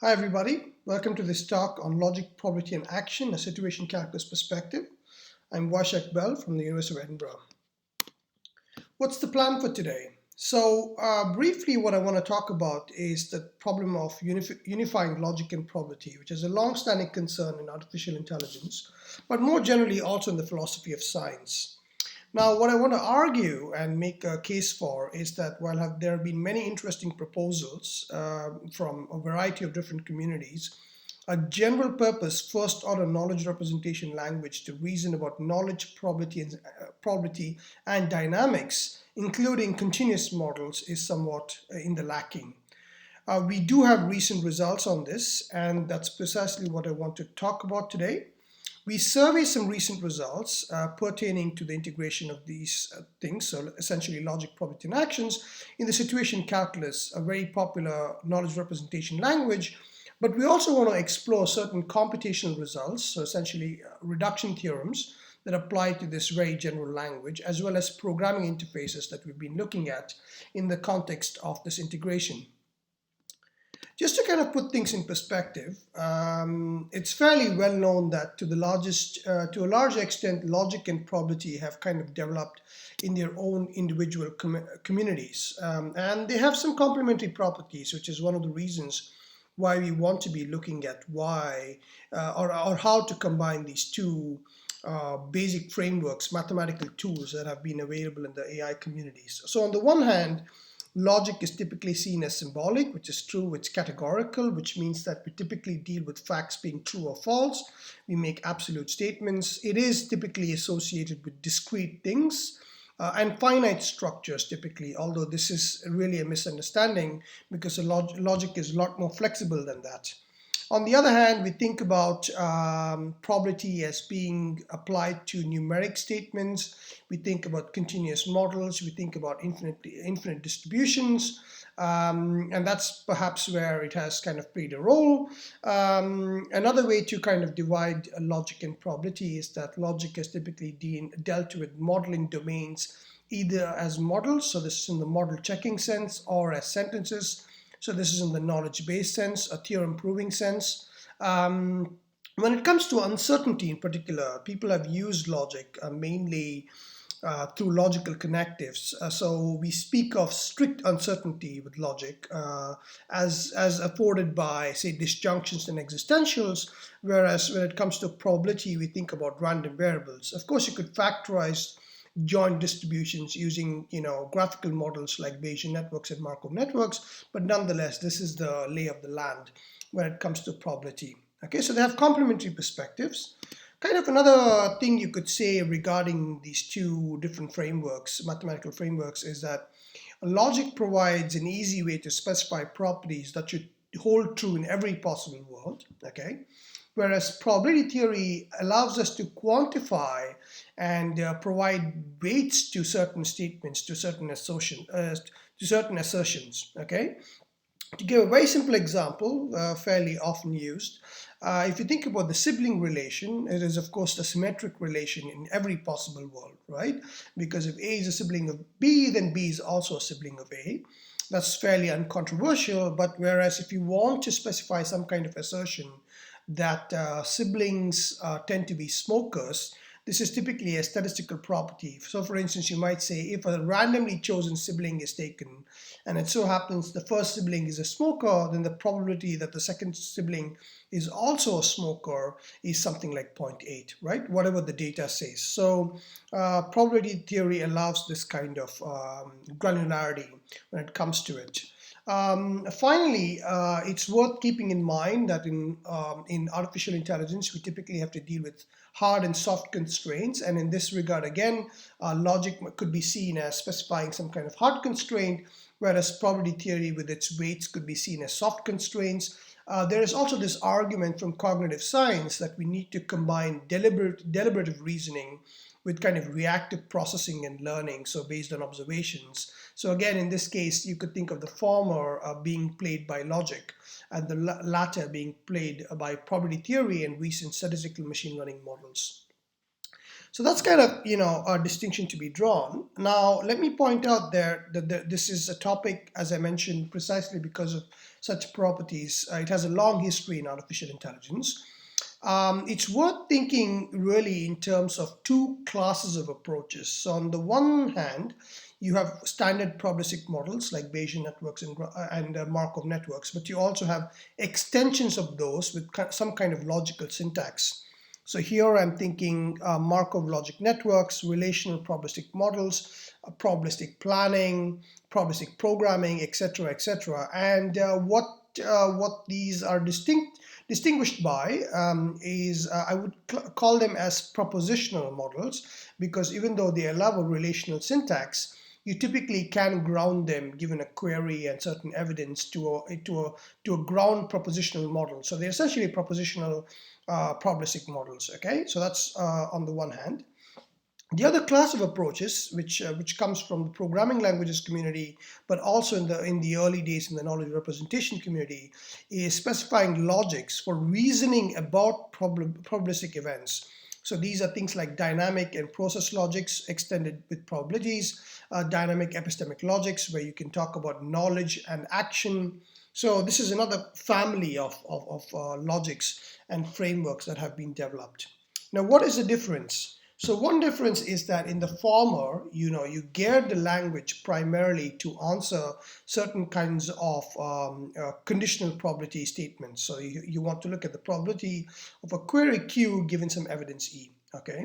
Hi everybody, welcome to this talk on logic, probability and action, a situation calculus perspective. I'm Vaishak Belle from the University of Edinburgh. What's the plan for today? Briefly what I want to talk about is the problem of unifying logic and probability, which is a long-standing concern in artificial intelligence, but more generally also in the philosophy of science. Now, what I want to argue and make a case for is that while there have been many interesting proposals from a variety of different communities, a general purpose first order knowledge representation language to reason about knowledge, probability and dynamics, including continuous models, is somewhat in the lacking. We do have recent results on this, and that's precisely what I want to talk about today. We survey some recent results pertaining to the integration of these things, so essentially logic, probability, and actions, in the situation calculus, a very popular knowledge representation language. But we also want to explore certain computational results, so essentially reduction theorems that apply to this very general language, as well as programming interfaces that we've been looking at in the context of this integration. Just to kind of put things in perspective, it's fairly well known that to a large extent, logic and probability have kind of developed in their own individual communities, and they have some complementary properties, which is one of the reasons why we want to be looking at why or how to combine these two basic frameworks, mathematical tools that have been available in the AI communities. So on the one hand, logic is typically seen as symbolic, which is true. It's categorical, which means that we typically deal with facts being true or false. We make absolute statements. It is typically associated with discrete things and finite structures typically, although this is really a misunderstanding because logic is a lot more flexible than that. On the other hand, we think about probability as being applied to numeric statements. We think about continuous models. We think about infinite distributions. And that's perhaps where it has kind of played a role. Another way to kind of divide logic and probability is that logic is typically dealt with modeling domains either as models, so this is in the model checking sense, or as sentences, so this is in the knowledge-based sense, a theorem-proving sense. When it comes to uncertainty in particular, people have used logic mainly through logical connectives. So we speak of strict uncertainty with logic as afforded by, say, disjunctions and existentials, whereas when it comes to probability, we think about random variables. Of course, you could factorize joint distributions using graphical models like Bayesian networks and Markov networks, but nonetheless this is the lay of the land when it comes to probability. Okay, so they have complementary perspectives. Kind of another thing you could say regarding these two different frameworks, mathematical frameworks, is that logic provides an easy way to specify properties that should hold true in every possible world. Okay, whereas probability theory allows us to quantify and provide weights to certain statements, to certain assertions. Okay, to give a very simple example, fairly often used, if you think about the sibling relation, it is of course the symmetric relation in every possible world, right? Because if A is a sibling of B, then B is also a sibling of A. That's fairly uncontroversial, but whereas if you want to specify some kind of assertion that siblings tend to be smokers, this is typically a statistical property. So for instance, you might say if a randomly chosen sibling is taken and it so happens the first sibling is a smoker, then the probability that the second sibling is also a smoker is something like 0.8, right? Whatever the data says. So probability theory allows this kind of granularity when it comes to it. Finally, it's worth keeping in mind that in artificial intelligence, we typically have to deal with hard and soft constraints. And in this regard, again, logic could be seen as specifying some kind of hard constraint, whereas probability theory with its weights could be seen as soft constraints. There is also this argument from cognitive science that we need to combine deliberative reasoning with kind of reactive processing and learning, so based on observations. So again, in this case, you could think of the former being played by logic and the latter being played by probability theory and recent statistical machine learning models. So that's kind of, a distinction to be drawn. Now, let me point out there that this is a topic, as I mentioned, precisely because of such properties. It has a long history in artificial intelligence. It's worth thinking really in terms of two classes of approaches. So on the one hand, you have standard probabilistic models like Bayesian networks and Markov networks, but you also have extensions of those with some kind of logical syntax. So here I'm thinking Markov logic networks, relational probabilistic models, probabilistic planning, probabilistic programming, etc., etc. And what these are distinguished by is I would call them as propositional models, because even though they allow a relational syntax, you typically can ground them given a query and certain evidence to a ground propositional model. So they're essentially propositional probabilistic models. Okay, so that's on the one hand. The other class of approaches, which comes from the programming languages community, but also in the early days in the knowledge representation community, is specifying logics for reasoning about probabilistic events. So these are things like dynamic and process logics extended with probabilities, dynamic epistemic logics, where you can talk about knowledge and action. So this is another family of logics and frameworks that have been developed. Now, what is the difference? So one difference is that in the former, you gear the language primarily to answer certain kinds of conditional probability statements. So you want to look at the probability of a query Q given some evidence E. Okay,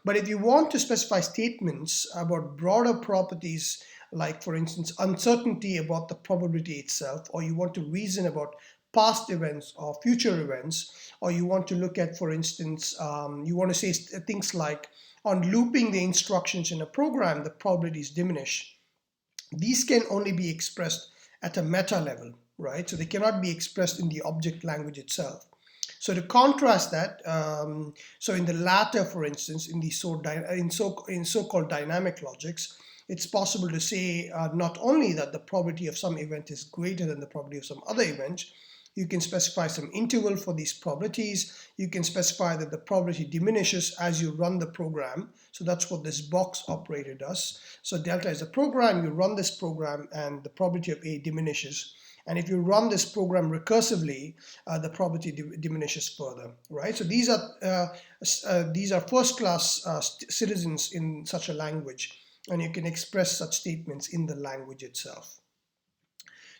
but if you want to specify statements about broader properties, like for instance uncertainty about the probability itself, or you want to reason about past events or future events, or you want to look at, for instance, you want to say things like on looping the instructions in a program, the probabilities diminish. These can only be expressed at a meta level, right? So they cannot be expressed in the object language itself. So to contrast that, so in the latter, for instance, in so-called dynamic logics, it's possible to say not only that the probability of some event is greater than the probability of some other event, you can specify some interval for these probabilities. You can specify that the probability diminishes as you run the program. So that's what this box operator does. So delta is a program, you run this program, and the probability of A diminishes. And if you run this program recursively, the probability diminishes further, right? So these are first-class citizens in such a language, and you can express such statements in the language itself.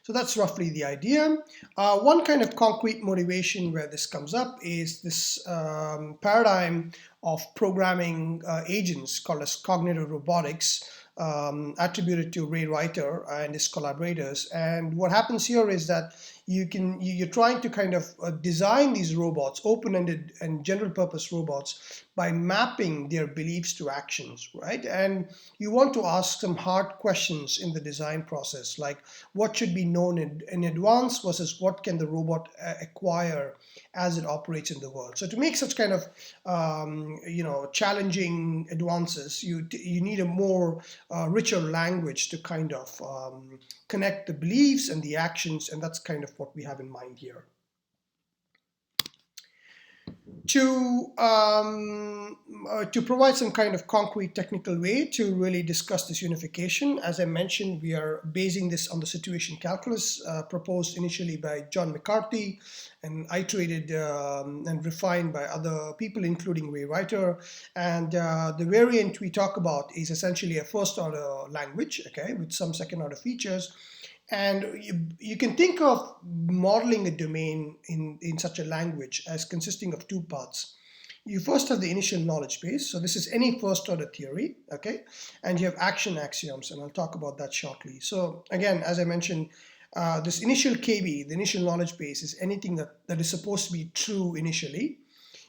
So that's roughly the idea. One kind of concrete motivation where this comes up is this paradigm of programming agents called as cognitive robotics, attributed to Ray Reiter and his collaborators. And what happens here is that you're trying to kind of design these robots, open-ended and general purpose robots, by mapping their beliefs to actions, right? And you want to ask some hard questions in the design process, like what should be known in advance versus what can the robot acquire as it operates in the world. So to make such kind of challenging advances, you need a more richer language to kind of connect the beliefs and the actions, and that's kind of what we have in mind here. To provide some kind of concrete technical way to really discuss this unification, as I mentioned, we are basing this on the situation calculus proposed initially by John McCarthy and iterated and refined by other people, including Ray Reiter. And the variant we talk about is essentially a first order language, okay, with some second order features. And you can think of modeling a domain in such a language as consisting of two parts. You first have the initial knowledge base. So this is any first order theory, okay? And you have action axioms, and I'll talk about that shortly. So again, as I mentioned, this initial KB, the initial knowledge base, is anything that is supposed to be true initially.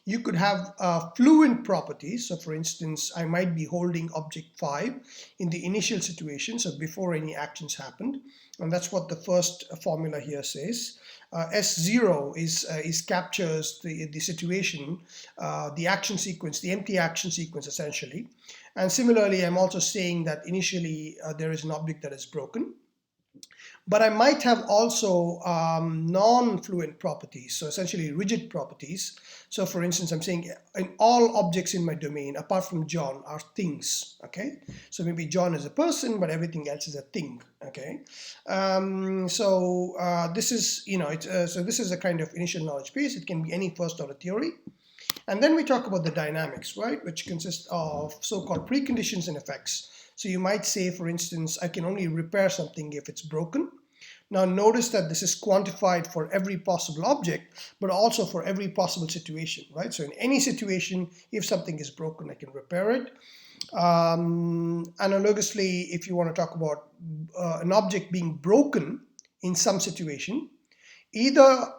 You could have fluent properties. So for instance, I might be holding object 5 in the initial situation, so before any actions happened. And that's what the first formula here says. S0 is captures the situation, the action sequence, the empty action sequence essentially. And similarly, I'm also saying that initially there is an object that is broken. But I might have also non-fluent properties, so essentially rigid properties. So for instance, I'm saying in all objects in my domain, apart from John, are things, okay? So maybe John is a person, but everything else is a thing, okay? This is, so this is a kind of initial knowledge base. It can be any first order theory. And then we talk about the dynamics, right, which consists of so-called preconditions and effects. So you might say, for instance, I can only repair something if it's broken. Now notice that this is quantified for every possible object, but also for every possible situation, right? So in any situation, if something is broken, I can repair it. Analogously, if you want to talk about an object being broken in some situation, either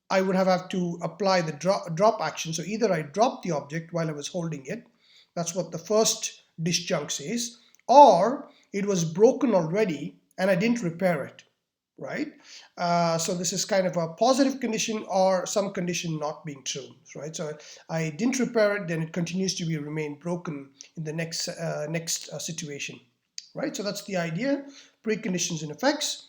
I would have to apply the drop action. So either I dropped the object while I was holding it, that's what the first disjunct says, or it was broken already and I didn't repair it, right? So this is kind of a positive condition or some condition not being true, right? So I didn't repair it, then it continues to remain broken in the next situation, right? So that's the idea, preconditions and effects.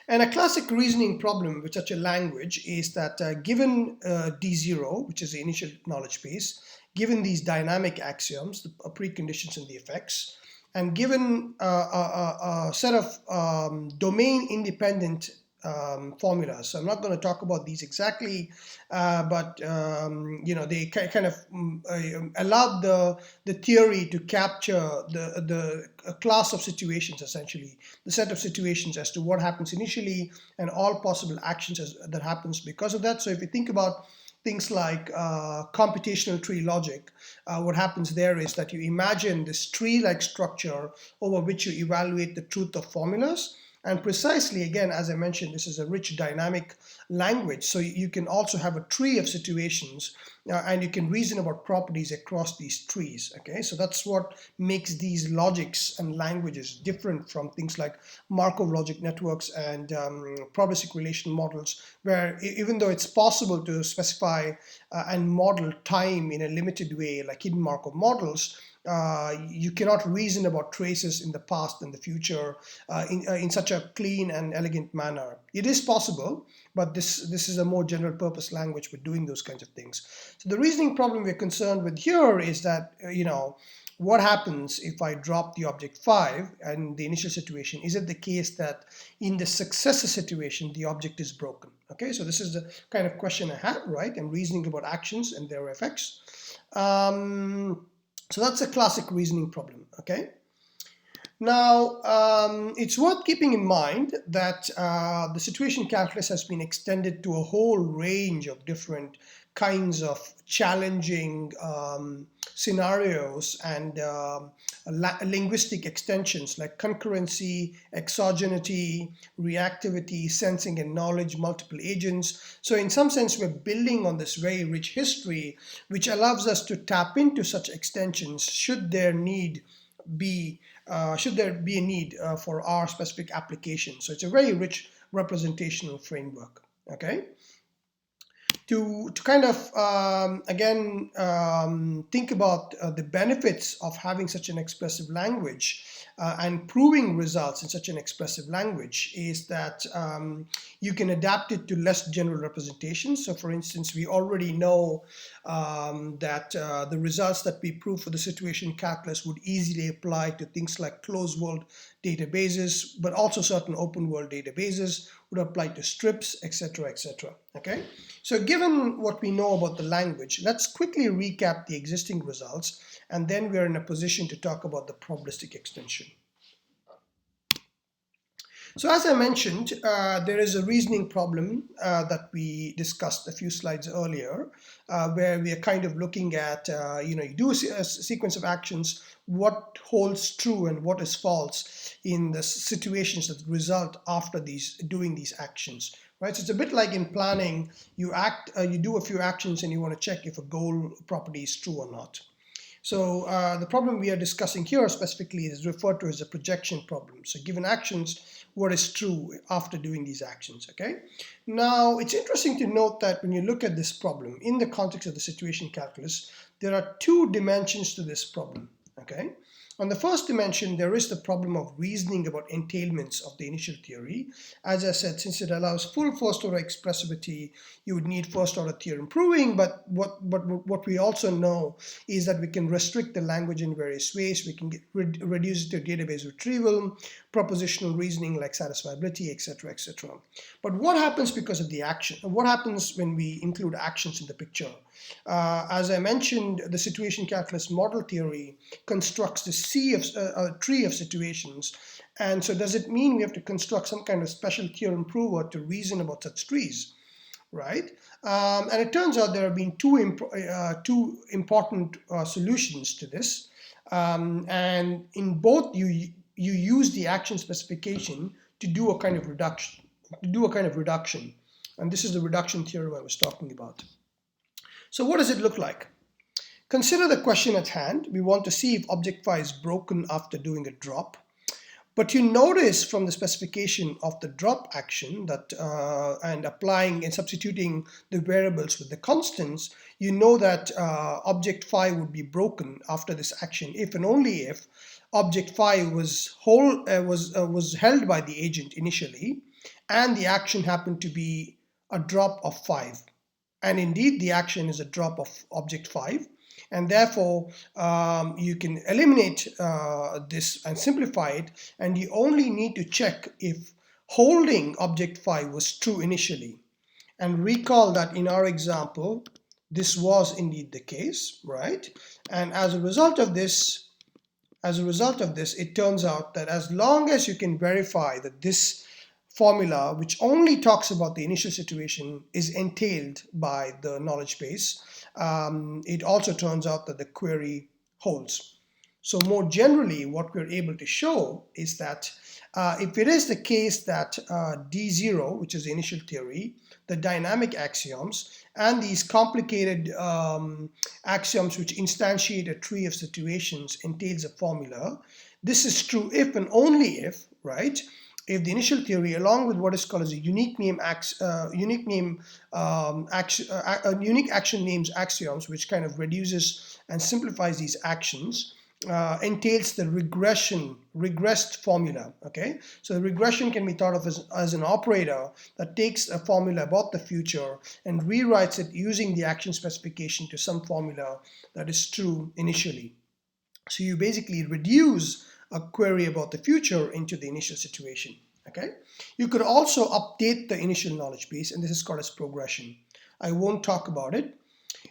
And a classic reasoning problem with such a language is that given D0, which is the initial knowledge base, given these dynamic axioms, the preconditions and the effects, and given a set of domain-independent formulas. So I'm not going to talk about these exactly, but they kind of allowed the theory to capture the class of situations, essentially the set of situations as to what happens initially and all possible actions that happens because of that. So if you think about things like computational tree logic, what happens there is that you imagine this tree-like structure over which you evaluate the truth of formulas. And precisely, again, as I mentioned, this is a rich dynamic language. So you can also have a tree of situations and you can reason about properties across these trees. Okay, so that's what makes these logics and languages different from things like Markov logic networks and probabilistic relation models, where even though it's possible to specify and model time in a limited way, like hidden Markov models, you cannot reason about traces in the past and the future in such a clean and elegant manner. It is possible, but this is a more general purpose language for doing those kinds of things. So the reasoning problem we're concerned with here is that, what happens if I drop the object 5 and the initial situation? Is it the case that in the successor situation, the object is broken? Okay, so this is the kind of question I have, right? I'm reasoning about actions and their effects. So that's a classic reasoning problem, okay? Now, it's worth keeping in mind that the situation calculus has been extended to a whole range of different kinds of challenging scenarios and linguistic extensions like concurrency, exogeneity, reactivity, sensing and knowledge, multiple agents. So in some sense, we're building on this very rich history, which allows us to tap into such extensions should there be a need for our specific application. So it's a very rich representational framework, okay? To kind of, again, think about the benefits of having such an expressive language and proving results in such an expressive language is that you can adapt it to less general representations. So for instance, we already know that the results that we prove for the situation calculus would easily apply to things like closed world databases, but also certain open world databases would apply to strips, etc., etc. Okay, so given what we know about the language, let's quickly recap the existing results, and then we're in a position to talk about the probabilistic extension. So as I mentioned, there is a reasoning problem that we discussed a few slides earlier, where we are kind of looking at, you do a sequence of actions, what holds true and what is false in the situations that result after doing these actions. Right? So it's a bit like in planning, you do a few actions and you want to check if a goal property is true or not. So the problem we are discussing here specifically is referred to as a projection problem. So given actions, what is true after doing these actions, okay? Now, it's interesting to note that when you look at this problem in the context of the situation calculus, there are two dimensions to this problem, okay? On the first dimension, there is the problem of reasoning about entailments of the initial theory. As I said, since it allows full first-order expressivity, you would need first-order theorem proving, but what we also know is that we can restrict the language in various ways. We can reduce it to database retrieval, propositional reasoning like satisfiability, etc., etc. But what happens because of the action? What happens when we include actions in the picture? As I mentioned, the situation calculus model theory constructs the tree of situations. And so does it mean we have to construct some kind of special theorem prover to reason about such trees, right? And it turns out there have been two important solutions to this. And in both, you use the action specification to do a kind of reduction. And this is the reduction theorem I was talking about. So what does it look like? Consider the question at hand. We want to see if object phi is broken after doing a drop. But you notice from the specification of the drop action that and applying and substituting the variables with the constants, you know that object phi would be broken after this action if and only if object phi was held by the agent initially and the action happened to be a drop of 5. And indeed, the action is a drop of object 5. And therefore, you can eliminate this and simplify it. And you only need to check if holding object phi was true initially. And recall that in our example, this was indeed the case, right? And as a result of this, it turns out that as long as you can verify that this formula, which only talks about the initial situation, is entailed by the knowledge base, it also turns out that the query holds. So more generally, what we're able to show is that if it is the case that D0, which is the initial theory, the dynamic axioms, and these complicated axioms which instantiate a tree of situations entails a formula, this is true if and only if, right? If the initial theory, along with what is called as a unique action names axioms, which kind of reduces and simplifies these actions, entails the regressed formula. Okay, so the regression can be thought of as an operator that takes a formula about the future and rewrites it using the action specification to some formula that is true initially. So you basically reduce a query about the future into the initial situation. Okay, you could also update the initial knowledge base, and this is called as progression. I won't talk about it.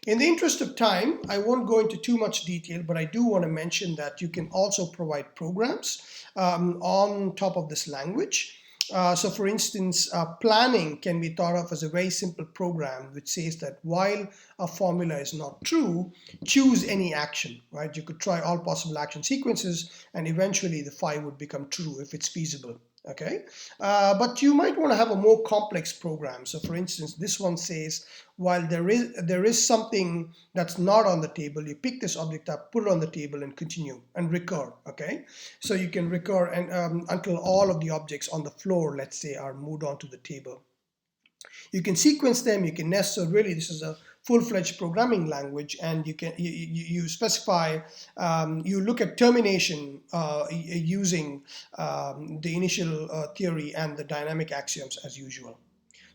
In the interest of time, I won't go into too much detail, but I do want to mention that you can also provide programs on top of this language. So for instance, planning can be thought of as a very simple program which says that while a formula is not true, choose any action, right? You could try all possible action sequences and eventually the phi would become true if it's feasible. Okay, but you might want to have a more complex program. So for instance, this one says, while there is something that's not on the table, you pick this object up, put it on the table and continue and recur. Okay, so you can recur and until all of the objects on the floor, let's say, are moved onto the table. You can sequence them, you can nest. So really this is a full-fledged programming language, and you specify, you look at termination using the initial theory and the dynamic axioms as usual.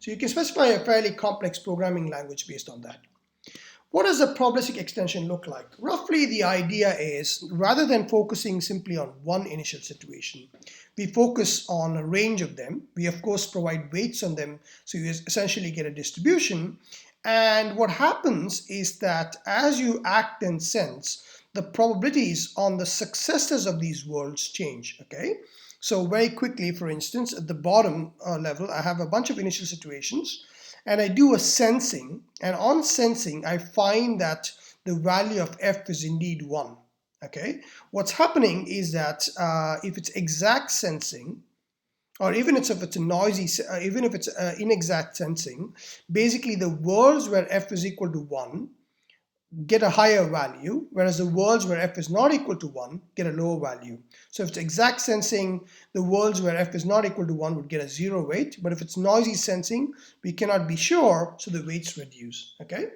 So you can specify a fairly complex programming language based on that. What does the probabilistic extension look like? Roughly, the idea is, rather than focusing simply on one initial situation, we focus on a range of them. We, of course, provide weights on them, so you essentially get a distribution. And what happens is that as you act and sense, the probabilities on the successors of these worlds change, okay? So very quickly, for instance, at the bottom level, I have a bunch of initial situations, and I do a sensing, and on sensing, I find that the value of f is indeed 1, okay? What's happening is that if it's exact sensing, or even if it's a noisy, even if it's inexact sensing, basically the worlds where f is equal to 1 get a higher value, whereas the worlds where f is not equal to 1 get a lower value. So if it's exact sensing, the worlds where f is not equal to 1 would get a 0 weight, but if it's noisy sensing, we cannot be sure, so the weights reduce, okay?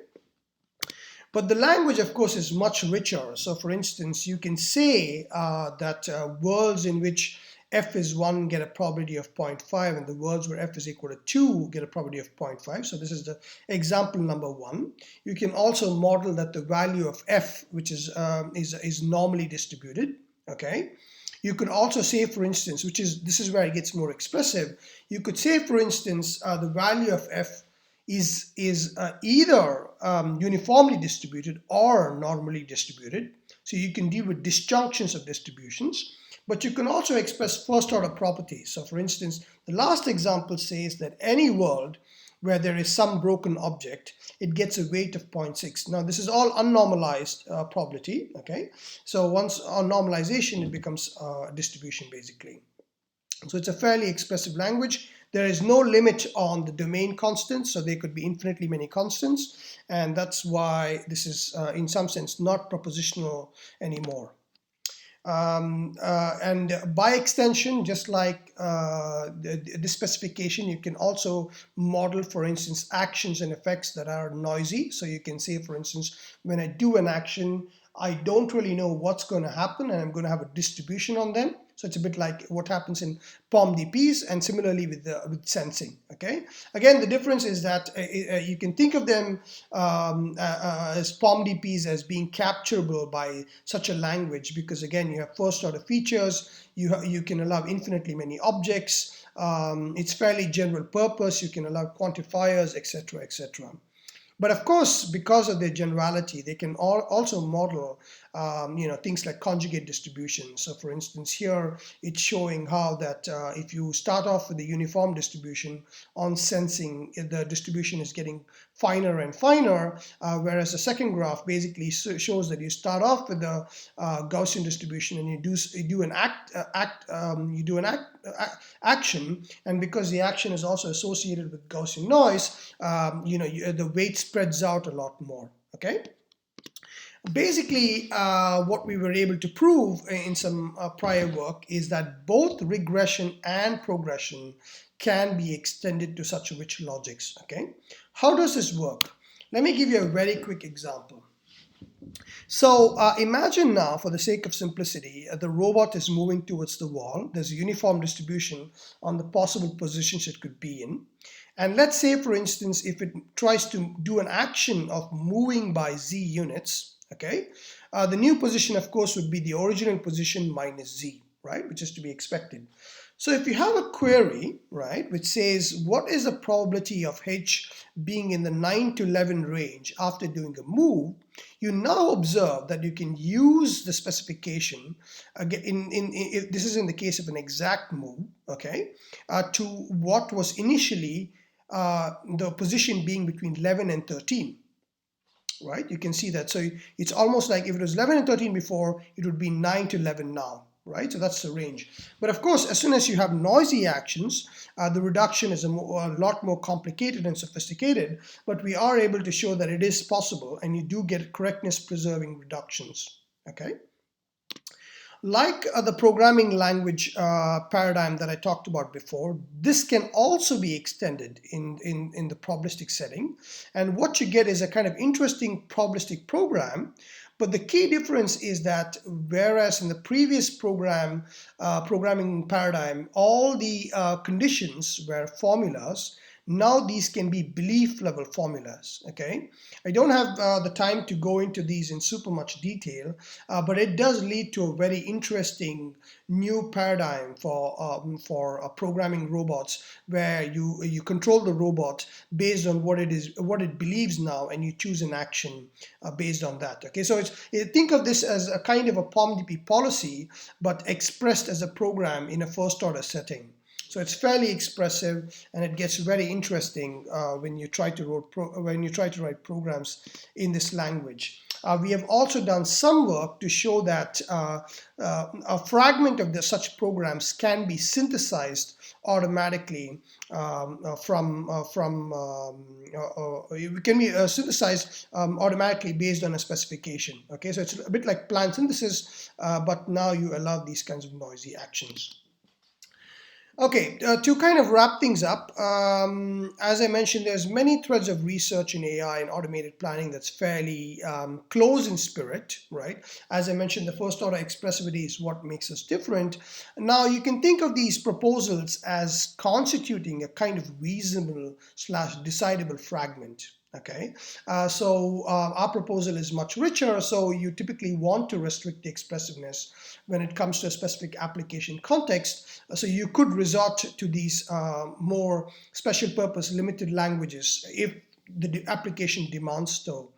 But the language, of course, is much richer. So for instance, you can say that worlds in which f is 1 get a probability of 0.5, and the worlds where f is equal to 2 get a probability of 0.5. So this is the example number 1. You can also model that the value of f, which is normally distributed. Okay. You could also say, for instance, this is where it gets more expressive. You could say, for instance, the value of f is either uniformly distributed or normally distributed. So you can deal with disjunctions of distributions, but you can also express first order properties. So for instance, the last example says that any world where there is some broken object, it gets a weight of 0.6. Now this is all unnormalized probability, okay? So once on normalization, it becomes a distribution basically. So it's a fairly expressive language. There is no limit on the domain constants, so there could be infinitely many constants, and that's why this is in some sense not propositional anymore. And by extension, just like this specification, you can also model, for instance, actions and effects that are noisy. So you can say, for instance, when I do an action, I don't really know what's going to happen, and I'm going to have a distribution on them. So it's a bit like what happens in POM-DPs, and similarly with sensing. Okay. Again, the difference is that you can think of them as POM-DPs as being capturable by such a language, because again, you have first order features. You can allow infinitely many objects. It's fairly general purpose. You can allow quantifiers, etc., etc. But of course, because of their generality, they can also model things like conjugate distribution. So for instance, here it's showing how that if you start off with a uniform distribution on sensing, the distribution is getting finer and finer, whereas the second graph basically shows that you start off with the Gaussian distribution and you do an action, and because the action is also associated with Gaussian noise, the weight spreads out a lot more. Okay. Basically, what we were able to prove in some prior work is that both regression and progression can be extended to such rich logics. Okay, how does this work? Let me give you a very quick example. So imagine now, for the sake of simplicity, the robot is moving towards the wall. There's a uniform distribution on the possible positions it could be in. And let's say, for instance, if it tries to do an action of moving by z units, okay, the new position, of course, would be the original position minus z, right, which is to be expected. So if you have a query, right, which says what is the probability of h being in the 9 to 11 range after doing a move, you now observe that you can use the specification, again, this is in the case of an exact move, okay, to what was initially the position being between 11 and 13. Right, you can see that. So it's almost like if it was 11 and 13 before, it would be 9 to 11 now. Right, so that's the range. But of course, as soon as you have noisy actions, the reduction is a lot more complicated and sophisticated, but we are able to show that it is possible, and you do get correctness preserving reductions. Okay. Like the programming language paradigm that I talked about before, this can also be extended in the probabilistic setting. And what you get is a kind of interesting probabilistic program. But the key difference is that whereas in the previous programming paradigm, all the conditions were formulas, now these can be belief level formulas. Okay, I don't have the time to go into these in super much detail, but it does lead to a very interesting new paradigm for programming robots, where you control the robot based on what it believes now, and you choose an action based on that. Okay, so think of this as a kind of a POM-DP policy, but expressed as a program in a first order setting. So it's fairly expressive, and it gets very interesting when you try to write programs in this language. We have also done some work to show that a fragment of such programs can be synthesized automatically automatically based on a specification. Okay, so it's a bit like plan synthesis, but now you allow these kinds of noisy actions. Okay, to kind of wrap things up, as I mentioned, there's many threads of research in AI and automated planning that's fairly close in spirit, right? As I mentioned, the first order expressivity is what makes us different. Now, you can think of these proposals as constituting a kind of reasonable slash decidable fragment. Okay, our proposal is much richer, so you typically want to restrict the expressiveness when it comes to a specific application context. So you could resort to these more special purpose limited languages if the application demands so.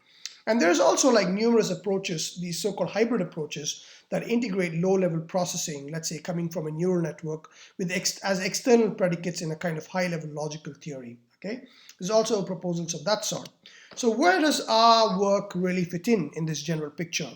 And there's also like numerous approaches, these so-called hybrid approaches that integrate low-level processing, let's say coming from a neural network with as external predicates in a kind of high-level logical theory. Okay, there's also proposals of that sort. So where does our work really fit in this general picture?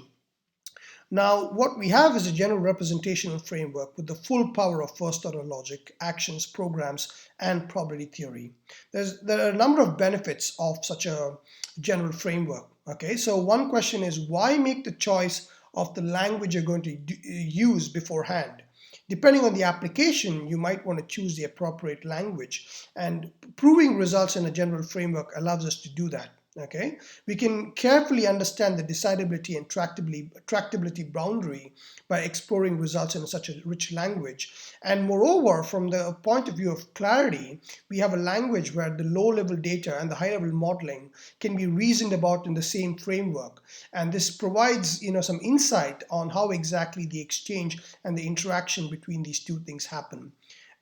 Now, what we have is a general representational framework with the full power of first-order logic, actions, programs, and probability theory. There are a number of benefits of such a general framework. Okay, so one question is, why make the choice of the language you're going to use beforehand? Depending on the application, you might want to choose the appropriate language, and proving results in a general framework allows us to do that. Okay, we can carefully understand the decidability and tractability boundary by exploring results in such a rich language. And moreover, from the point of view of clarity, we have a language where the low-level data and the high-level modeling can be reasoned about in the same framework. And this provides, some insight on how exactly the exchange and the interaction between these two things happen.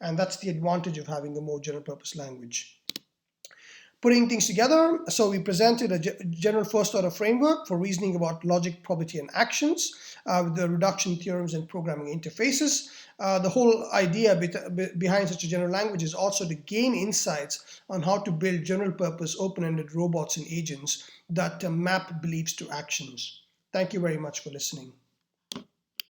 And that's the advantage of having a more general purpose language. Putting things together, so we presented a general first order framework for reasoning about logic, probability, and actions with the reduction theorems and programming interfaces. The whole idea behind such a general language is also to gain insights on how to build general purpose open-ended robots and agents that map beliefs to actions. Thank you very much for listening.